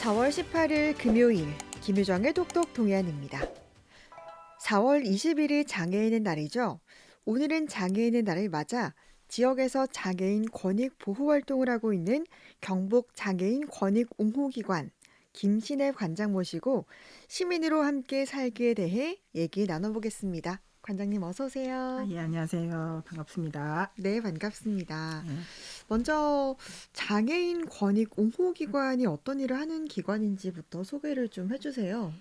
4월 18일 금요일 김유정의 똑똑 동해안입니다. 4월 20일이 장애인의 날이죠. 오늘은 장애인의 날을 맞아 지역에서 장애인 권익 보호 활동을 하고 있는 경북 장애인 권익 옹호기관 김신혜 관장 모시고 시민으로 함께 살기에 대해 얘기 나눠보겠습니다. 관장님 어서 오세요. 예, 안녕하세요. 반갑습니다. 네, 반갑습니다. 예. 먼저 장애인 권익 옹호기관이 어떤 일을 하는 기관인지부터 소개를 좀 해주세요.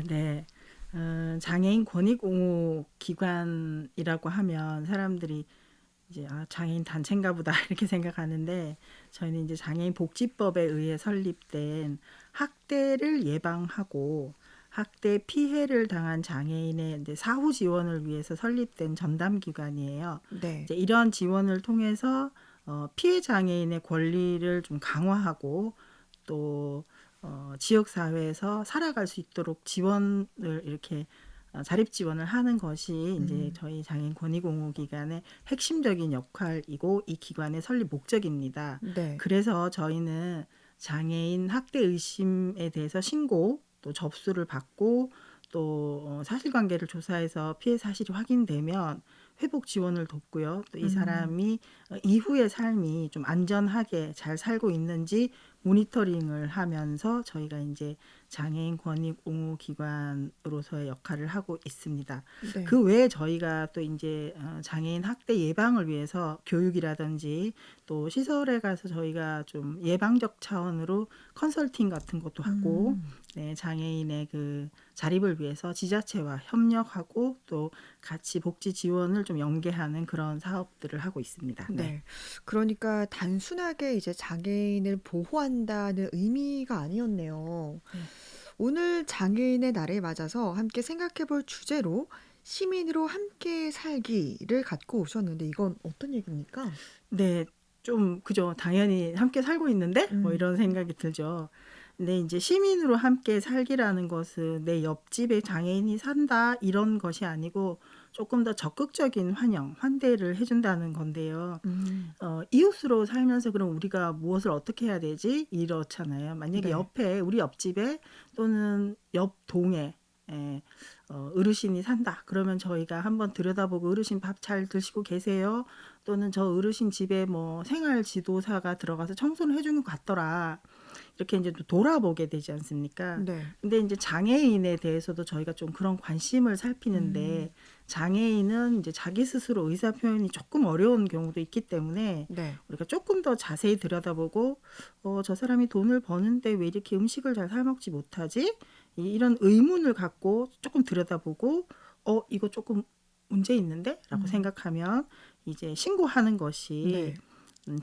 네. 장애인 권익옹호 기관이라고 하면 사람들이 이제 장애인 단체인가 보다 이렇게 생각하는데 저희는 이제 장애인 복지법에 의해 설립된 학대를 예방하고 학대 피해를 당한 장애인의 이제 사후 지원을 위해서 설립된 전담 기관이에요. 네. 이제 이런 지원을 통해서 피해 장애인의 권리를 좀 강화하고 또 지역 사회에서 살아갈 수 있도록 지원을 이렇게 자립 지원을 하는 것이 이제 저희 장애인 권익옹호기관의 핵심적인 역할이고 이 기관의 설립 목적입니다. 네. 그래서 저희는 장애인 학대 의심에 대해서 신고 또 접수를 받고 또 사실관계를 조사해서 피해 사실이 확인되면 회복 지원을 돕고요. 또 이 사람이 이후의 삶이 좀 안전하게 잘 살고 있는지 모니터링을 하면서 저희가 이제 장애인 권익 옹호 기관으로서의 역할을 하고 있습니다. 네. 그 외에 저희가 또 이제 장애인 학대 예방을 위해서 교육이라든지 또 시설에 가서 저희가 좀 예방적 차원으로 컨설팅 같은 것도 하고 네, 장애인의 그 자립을 위해서 지자체와 협력하고 또 같이 복지 지원을 좀 연계하는 그런 사업들을 하고 있습니다. 네. 그러니까 단순하게 이제 장애인을 보호한다는 의미가 아니었네요. 네. 오늘 장애인의 날을 맞아서 함께 생각해 볼 주제로 시민으로 함께 살기를 갖고 오셨는데 이건 어떤 얘기입니까? 네, 좀 그죠. 당연히 함께 살고 있는데 뭐 음. 이런 생각이 들죠. 근데 이제 시민으로 함께 살기라는 것은 내 옆집에 장애인이 산다 이런 것이 아니고 조금 더 적극적인 환대를 해준다는 건데요. 음. 이웃으로 살면서 그럼 우리가 무엇을 어떻게 해야 되지? 이렇잖아요. 만약에 네. 옆에 우리 옆집에 또는 옆 동에 어르신이 산다. 그러면 저희가 한번 들여다보고 어르신 밥 잘 드시고 계세요? 또는 저 어르신 집에 뭐 생활 지도사가 들어가서 청소를 해주는 것 같더라. 이렇게 이제 또 돌아보게 되지 않습니까? 네. 근데 이제 장애인에 대해서도 저희가 좀 그런 관심을 살피는데 장애인은 이제 자기 스스로 의사 표현이 조금 어려운 경우도 있기 때문에 네. 우리가 조금 더 자세히 들여다보고 저 사람이 돈을 버는데 왜 이렇게 음식을 잘 사 먹지 못하지? 이런 의문을 갖고 조금 들여다보고 이거 조금 문제 있는데? 라고 생각하면 이제 신고하는 것이 네.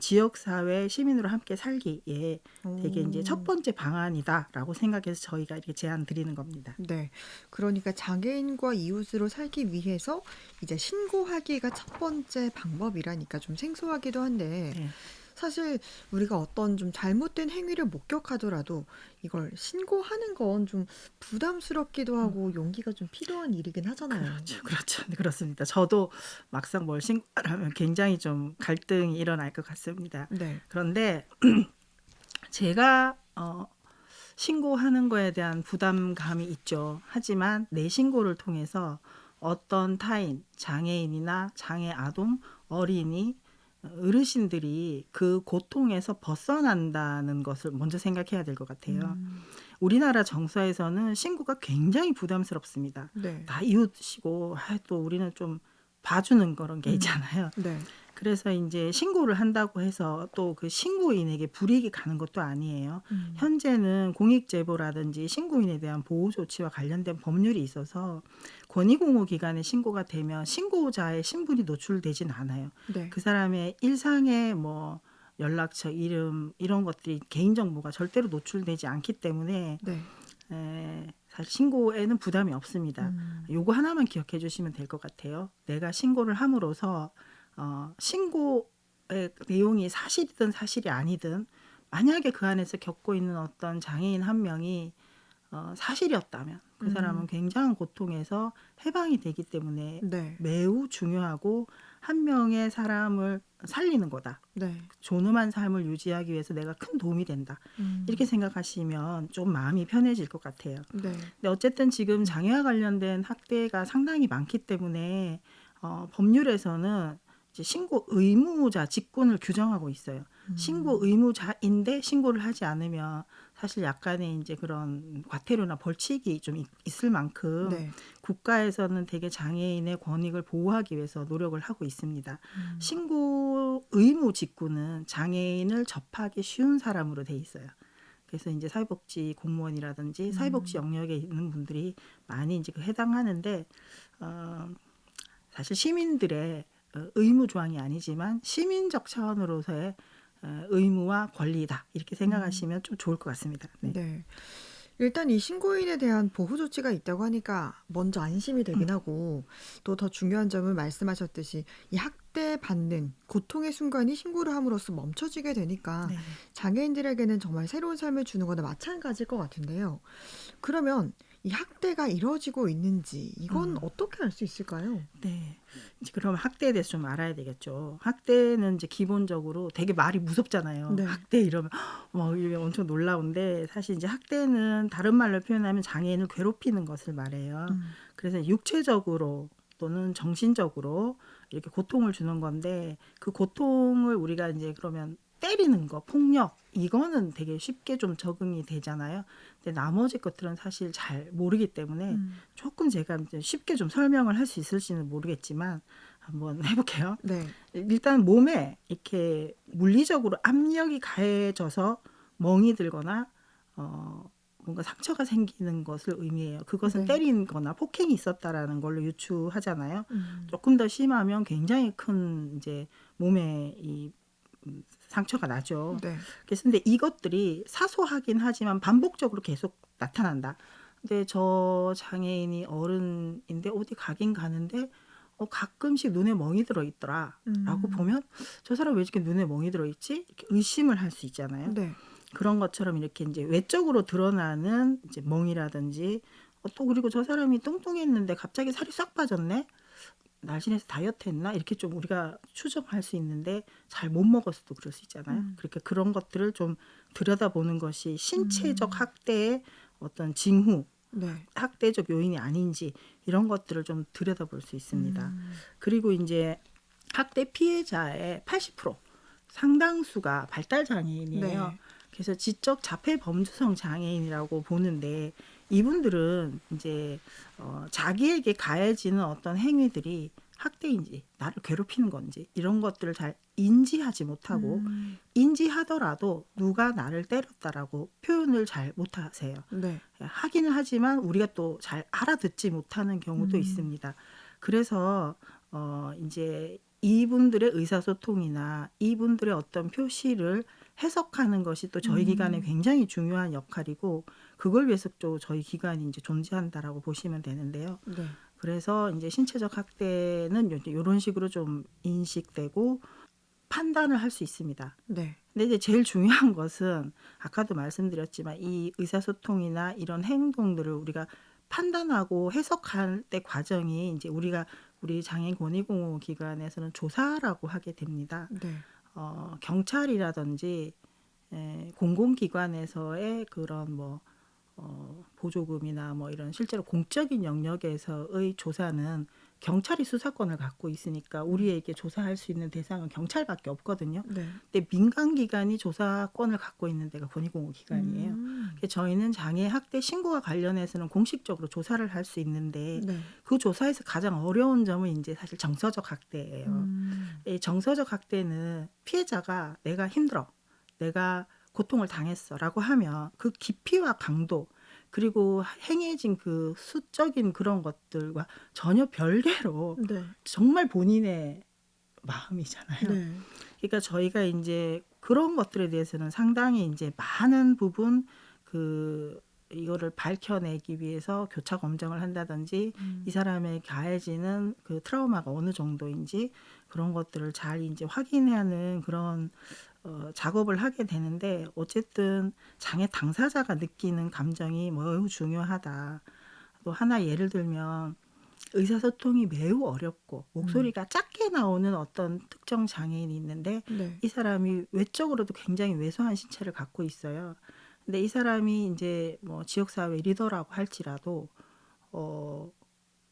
지역사회 시민으로 함께 살기에 되게 이제 첫 오. 번째 방안이다라고 생각해서 저희가 이렇게 제안 드리는 겁니다. 네. 그러니까 장애인과 이웃으로 살기 위해서 이제 신고하기가 첫 번째 방법이라니까 좀 생소하기도 한데 네. 사실 우리가 어떤 좀 잘못된 행위를 목격하더라도 이걸 신고하는 건 좀 부담스럽기도 하고 용기가 좀 필요한 일이긴 하잖아요. 그렇죠. 네, 그렇습니다. 저도 막상 뭘 신고하면 굉장히 좀 갈등이 일어날 것 같습니다. 네. 그런데 제가 신고하는 거에 대한 부담감이 있죠. 하지만 내 신고를 통해서 어떤 타인, 장애인이나 장애 아동, 어린이, 어르신들이 그 고통에서 벗어난다는 것을 먼저 생각해야 될 것 같아요. 우리나라 정서에서는 신고가 굉장히 부담스럽습니다. 네. 다 이웃이고 또 우리는 좀 봐주는 그런 게 있잖아요. 네. 그래서 이제 신고를 한다고 해서 또 그 신고인에게 불이익이 가는 것도 아니에요. 현재는 공익제보라든지 신고인에 대한 보호 조치와 관련된 법률이 있어서 권익옹호기관에 신고가 되면 신고자의 신분이 노출되진 않아요. 네. 그 사람의 일상의 뭐 연락처, 이름 이런 것들이 개인정보가 절대로 노출되지 않기 때문에 네. 사실 신고에는 부담이 없습니다. 요거 하나만 기억해 주시면 될 것 같아요. 내가 신고를 함으로써 신고의 내용이 사실이든 사실이 아니든 만약에 그 안에서 겪고 있는 어떤 장애인 한 명이 사실이었다면 그 사람은 굉장한 고통에서 해방이 되기 때문에 네. 매우 중요하고 한 명의 사람을 살리는 거다. 네. 존엄한 삶을 유지하기 위해서 내가 큰 도움이 된다. 이렇게 생각하시면 좀 마음이 편해질 것 같아요. 네. 근데 어쨌든 지금 장애와 관련된 학대가 상당히 많기 때문에 법률에서는 이제 신고 의무자 직군을 규정하고 있어요. 신고 의무자인데 신고를 하지 않으면 사실 약간의 이제 그런 과태료나 벌칙이 좀 있을 만큼 네. 국가에서는 되게 장애인의 권익을 보호하기 위해서 노력을 하고 있습니다. 신고 의무 직군은 장애인을 접하기 쉬운 사람으로 돼 있어요. 그래서 이제 사회복지 공무원이라든지 사회복지 영역에 있는 분들이 많이 이제 해당하는데 사실 시민들의 의무 조항이 아니지만 시민적 차원으로서의 의무와 권리다 이렇게 생각하시면 좀 좋을 것 같습니다. 네. 네. 일단 이 신고인에 대한 보호 조치가 있다고 하니까 먼저 안심이 되긴 하고 또 더 중요한 점은 말씀하셨듯이 이 학대받는 고통의 순간이 신고를 함으로써 멈춰지게 되니까 네. 장애인들에게는 정말 새로운 삶을 주는 거나 마찬가지일 것 같은데요. 그러면 이 학대가 이루어지고 있는지 이건 어떻게 알 수 있을까요? 네. 이제 그럼 학대에 대해서 좀 알아야 되겠죠. 학대는 이제 기본적으로 되게 말이 무섭잖아요. 네. 학대 이러면 막 이게 엄청 놀라운데 사실 이제 학대는 다른 말로 표현하면 장애인을 괴롭히는 것을 말해요. 그래서 육체적으로 또는 정신적으로 이렇게 고통을 주는 건데 그 고통을 우리가 이제 그러면 때리는 거, 폭력 이거는 되게 쉽게 좀 적응이 되잖아요. 근데 나머지 것들은 사실 잘 모르기 때문에 조금 제가 이제 쉽게 좀 설명을 할 수 있을지는 모르겠지만 한번 해볼게요. 네. 일단 몸에 이렇게 물리적으로 압력이 가해져서 멍이 들거나 뭔가 상처가 생기는 것을 의미해요. 그것은 네. 때린 거나 폭행이 있었다라는 걸로 유추하잖아요. 음. 조금 더 심하면 굉장히 큰 이제 몸에 이 상처가 나죠. 네. 그래서 근데 이것들이 사소하긴 하지만 반복적으로 계속 나타난다. 근데 저 장애인이 어른인데 어디 가긴 가는데 가끔씩 눈에 멍이 들어 있더라 라고 보면 저 사람 왜 이렇게 눈에 멍이 들어 있지? 이렇게 의심을 할 수 있잖아요. 네. 그런 것처럼 이렇게 이제 외적으로 드러나는 이제 멍이라든지 또 그리고 저 사람이 뚱뚱했는데 갑자기 살이 싹 빠졌네. 날씬해서 다이어트 했나? 이렇게 좀 우리가 추정할 수 있는데 잘 못 먹었어도 그럴 수 있잖아요. 그러니까 그런 것들을 좀 들여다보는 것이 신체적 학대의 어떤 징후, 네. 학대적 요인이 아닌지 이런 것들을 좀 들여다볼 수 있습니다. 그리고 이제 학대 피해자의 80% 상당수가 발달 장애인이에요. 네. 그래서 지적 자폐 범주성 장애인이라고 보는데 이분들은 이제 자기에게 가해지는 어떤 행위들이 학대인지 나를 괴롭히는 건지 이런 것들을 잘 인지하지 못하고 인지하더라도 누가 나를 때렸다라고 표현을 잘 못하세요. 네. 하기는 하지만 우리가 또 잘 알아듣지 못하는 경우도 있습니다. 그래서 이제 이분들의 의사소통이나 이분들의 어떤 표시를 해석하는 것이 또 저희 기관의 굉장히 중요한 역할이고 그걸 위해서 또 저희 기관이 이제 존재한다라고 보시면 되는데요. 네. 그래서 이제 신체적 학대는 이런 식으로 좀 인식되고 판단을 할 수 있습니다. 네. 근데 이제 제일 중요한 것은 아까도 말씀드렸지만 이 의사소통이나 이런 행동들을 우리가 판단하고 해석할 때 과정이 이제 우리 장애인 권익공호 기관에서는 조사라고 하게 됩니다. 네. 경찰이라든지 공공기관에서의 그런 뭐 보조금이나 뭐 이런 실제로 공적인 영역에서의 조사는 경찰이 수사권을 갖고 있으니까 우리에게 조사할 수 있는 대상은 경찰밖에 없거든요. 네. 근데 민간 기관이 조사권을 갖고 있는 데가 권익공호 기관이에요. 그래서 저희는 장애 학대 신고와 관련해서는 공식적으로 조사를 할 수 있는데 네. 그 조사에서 가장 어려운 점은 이제 사실 정서적 학대예요. 이 정서적 학대는 피해자가 내가 힘들어, 내가 고통을 당했어라고 하면 그 깊이와 강도 그리고 행해진 그 수적인 그런 것들과 전혀 별개로 네. 정말 본인의 마음이잖아요. 네. 그러니까 저희가 이제 그런 것들에 대해서는 상당히 이제 많은 부분 이거를 밝혀내기 위해서 교차 검증을 한다든지 이 사람의 가해지는 그 트라우마가 어느 정도인지 그런 것들을 잘 이제 확인하는 그런 작업을 하게 되는데 어쨌든 장애 당사자가 느끼는 감정이 매우 중요하다. 또 하나 예를 들면 의사소통이 매우 어렵고 목소리가 작게 나오는 어떤 특정 장애인이 있는데 네. 이 사람이 외적으로도 굉장히 왜소한 신체를 갖고 있어요. 근데 이 사람이 이제 뭐 지역사회 리더라고 할지라도 어,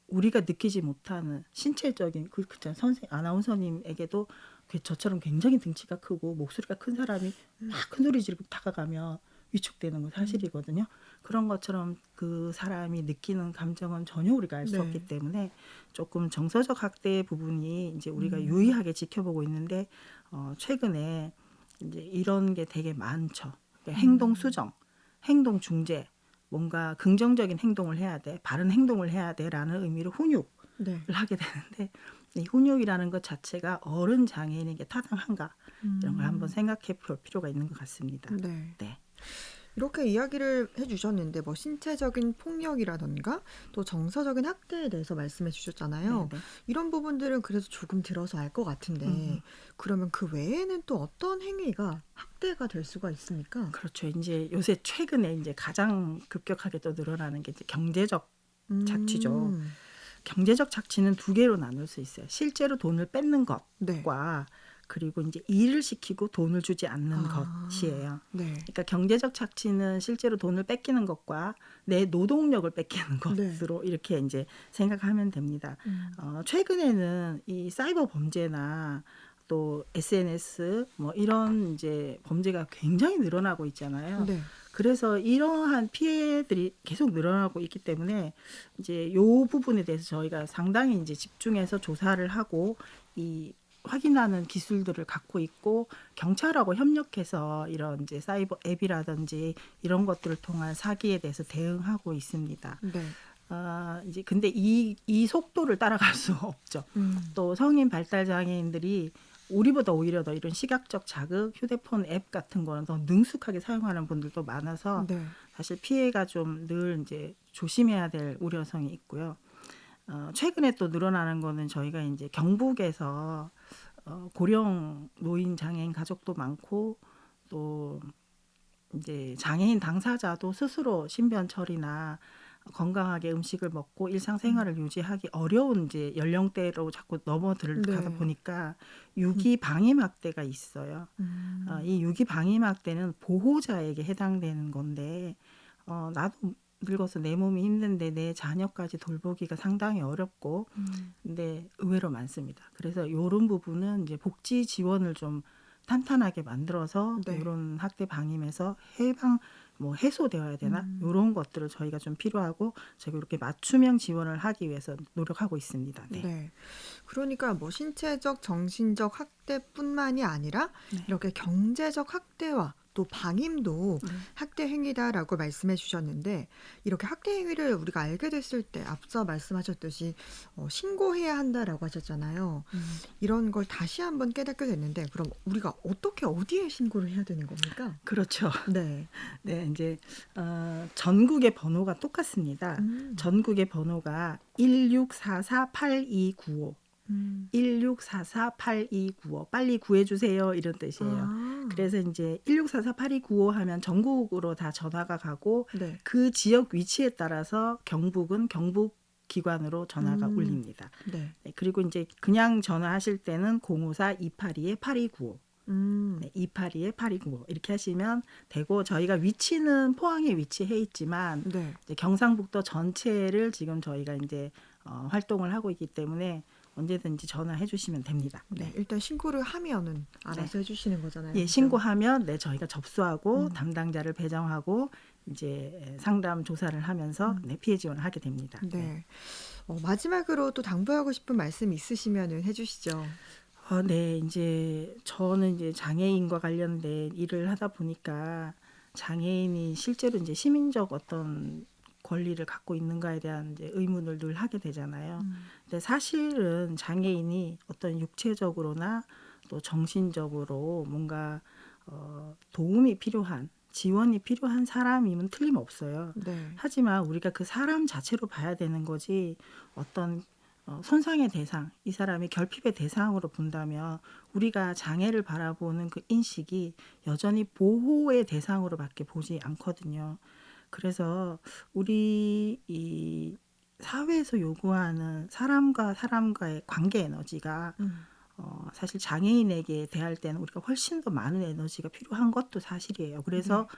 우리가 느끼지 못하는 신체적인 그렇잖아요. 아나운서님에게도 저처럼 굉장히 등치가 크고 목소리가 큰 사람이 막 큰 소리 지르고 다가가면 위축되는 건 사실이거든요. 그런 것처럼 그 사람이 느끼는 감정은 전혀 우리가 알 수 없기 네. 때문에 조금 정서적 학대 부분이 이제 우리가 음. 유의하게 지켜보고 있는데 최근에 이제 이런 게 되게 많죠. 그러니까 행동 수정, 행동 중재, 뭔가 긍정적인 행동을 해야 돼, 바른 행동을 해야 돼라는 의미로 훈육을 네. 하게 되는데 이 훈육이라는 것 자체가 어른 장애인에게 타당한가 이런 걸 한번 음. 생각해 볼 필요가 있는 것 같습니다. 네. 네, 이렇게 이야기를 해주셨는데 뭐 신체적인 폭력이라던가 또 정서적인 학대에 대해서 말씀해 네, 주셨잖아요. 네. 이런 부분들은 그래도 조금 들어서 알 것 같은데 그러면 그 외에는 또 어떤 행위가 학대가 될 수가 있습니까? 그렇죠. 이제 요새 최근에 이제 가장 급격하게 또 늘어나는 게 이제 경제적 착취죠. 음. 경제적 착취는 두 개로 나눌 수 있어요. 실제로 돈을 뺏는 네. 것과 그리고 이제 일을 시키고 돈을 주지 않는 아. 것이에요. 네. 그러니까 경제적 착취는 실제로 돈을 뺏기는 것과 내 노동력을 뺏기는 네. 것으로 이렇게 이제 생각하면 됩니다. 최근에는 이 사이버 범죄나 또 SNS 뭐 이런 이제 범죄가 굉장히 늘어나고 있잖아요. 네. 그래서 이러한 피해들이 계속 늘어나고 있기 때문에 이제 요 부분에 대해서 저희가 상당히 이제 집중해서 조사를 하고 이 확인하는 기술들을 갖고 있고 경찰하고 협력해서 이런 이제 사이버 앱이라든지 이런 것들을 통한 사기에 대해서 대응하고 있습니다. 네. 이제 근데 이 속도를 따라갈 수 없죠. 또 성인 발달 장애인들이 우리보다 오히려 더 이런 시각적 자극, 휴대폰 앱 같은 거는 더 능숙하게 사용하는 분들도 많아서 네. 사실 피해가 좀 늘 이제 조심해야 될 우려성이 있고요. 최근에 또 늘어나는 거는 저희가 이제 경북에서 고령 노인 장애인 가족도 많고 또 이제 장애인 당사자도 스스로 신변 처리나 건강하게 음식을 먹고 일상생활을 유지하기 어려운 이제 연령대로 자꾸 넘어들어가다 네. 보니까 유기 방임학대가 있어요. 이 유기 방임학대는 보호자에게 해당되는 건데 나도 늙어서 내 몸이 힘든데 내 자녀까지 돌보기가 상당히 어렵고 근데 의외로 많습니다. 그래서 이런 부분은 이제 복지 지원을 좀 탄탄하게 만들어서 네. 이런 학대 방임에서 해방 뭐 해소되어야 되나 이런 것들을 저희가 좀 필요하고 저희가 이렇게 맞춤형 지원을 하기 위해서 노력하고 있습니다. 네. 네. 그러니까 뭐 신체적, 정신적 학대뿐만이 아니라 네. 이렇게 경제적 학대와 또 방임도 네. 학대 행위다라고 말씀해 주셨는데 이렇게 학대 행위를 우리가 알게 됐을 때 앞서 말씀하셨듯이 신고해야 한다라고 하셨잖아요. 이런 걸 다시 한번 깨닫게 됐는데 그럼 우리가 어떻게 어디에 신고를 해야 되는 겁니까? 그렇죠. 네. 네, 이제 전국의 번호가 똑같습니다. 음. 전국의 번호가 1644-8295. 음. 1644-8295 빨리 구해주세요 이런 뜻이에요. 아. 그래서 이제 1644-8295 하면 전국으로 다 전화가 가고 네. 그 지역 위치에 따라서 경북은 경북 기관으로 전화가 울립니다. 네. 네, 그리고 이제 그냥 전화하실 때는 054-282-8295 네, 282-8295 이렇게 하시면 되고 저희가 위치는 포항에 위치해 있지만 네. 이제 경상북도 전체를 지금 저희가 이제 활동을 하고 있기 때문에 언제든지 전화해 주시면 됩니다. 네. 일단 신고를 하면은 알아서 해주시는 거잖아요. 예, 그죠? 신고하면 네, 저희가 접수하고 담당자를 배정하고 이제 상담 조사를 하면서 네, 피해 지원을 하게 됩니다. 네. 마지막으로 또 당부하고 싶은 말씀 있으시면은 해주시죠. 네, 이제 저는 이제 장애인과 관련된 일을 하다 보니까 장애인이 실제로 이제 시민적 어떤 권리를 갖고 있는가에 대한 이제 의문을 늘 하게 되잖아요. 근데 사실은 장애인이 어떤 육체적으로나 또 정신적으로 뭔가 도움이 필요한 지원이 필요한 사람이면 틀림없어요. 네. 하지만 우리가 그 사람 자체로 봐야 되는 거지 어떤 손상의 대상, 이 사람이 결핍의 대상으로 본다면 우리가 장애를 바라보는 그 인식이 여전히 보호의 대상으로밖에 보지 않거든요. 그래서 우리 이 사회에서 요구하는 사람과 사람과의 관계 에너지가 음. 사실 장애인에게 대할 때는 우리가 훨씬 더 많은 에너지가 필요한 것도 사실이에요. 그래서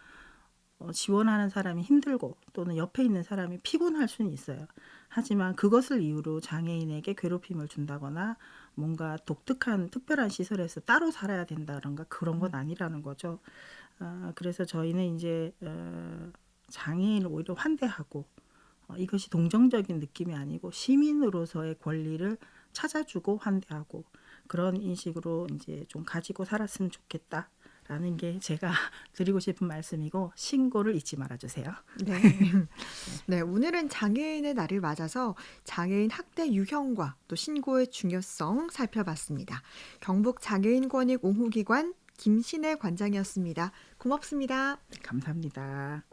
네. 지원하는 사람이 힘들고 또는 옆에 있는 사람이 피곤할 수는 있어요. 하지만 그것을 이유로 장애인에게 괴롭힘을 준다거나 뭔가 독특한 특별한 시설에서 따로 살아야 된다던가 그런 건 음. 아니라는 거죠. 그래서 저희는 이제 장애인을 오히려 환대하고 이것이 동정적인 느낌이 아니고 시민으로서의 권리를 찾아주고 환대하고 그런 인식으로 이제 좀 가지고 살았으면 좋겠다라는 게 제가 드리고 싶은 말씀이고 신고를 잊지 말아주세요. 네. 네, 네, 오늘은 장애인의 날을 맞아서 장애인 학대 유형과 또 신고의 중요성 살펴봤습니다. 경북 장애인 권익 옹호기관 김신혜 관장이었습니다. 고맙습니다. 감사합니다.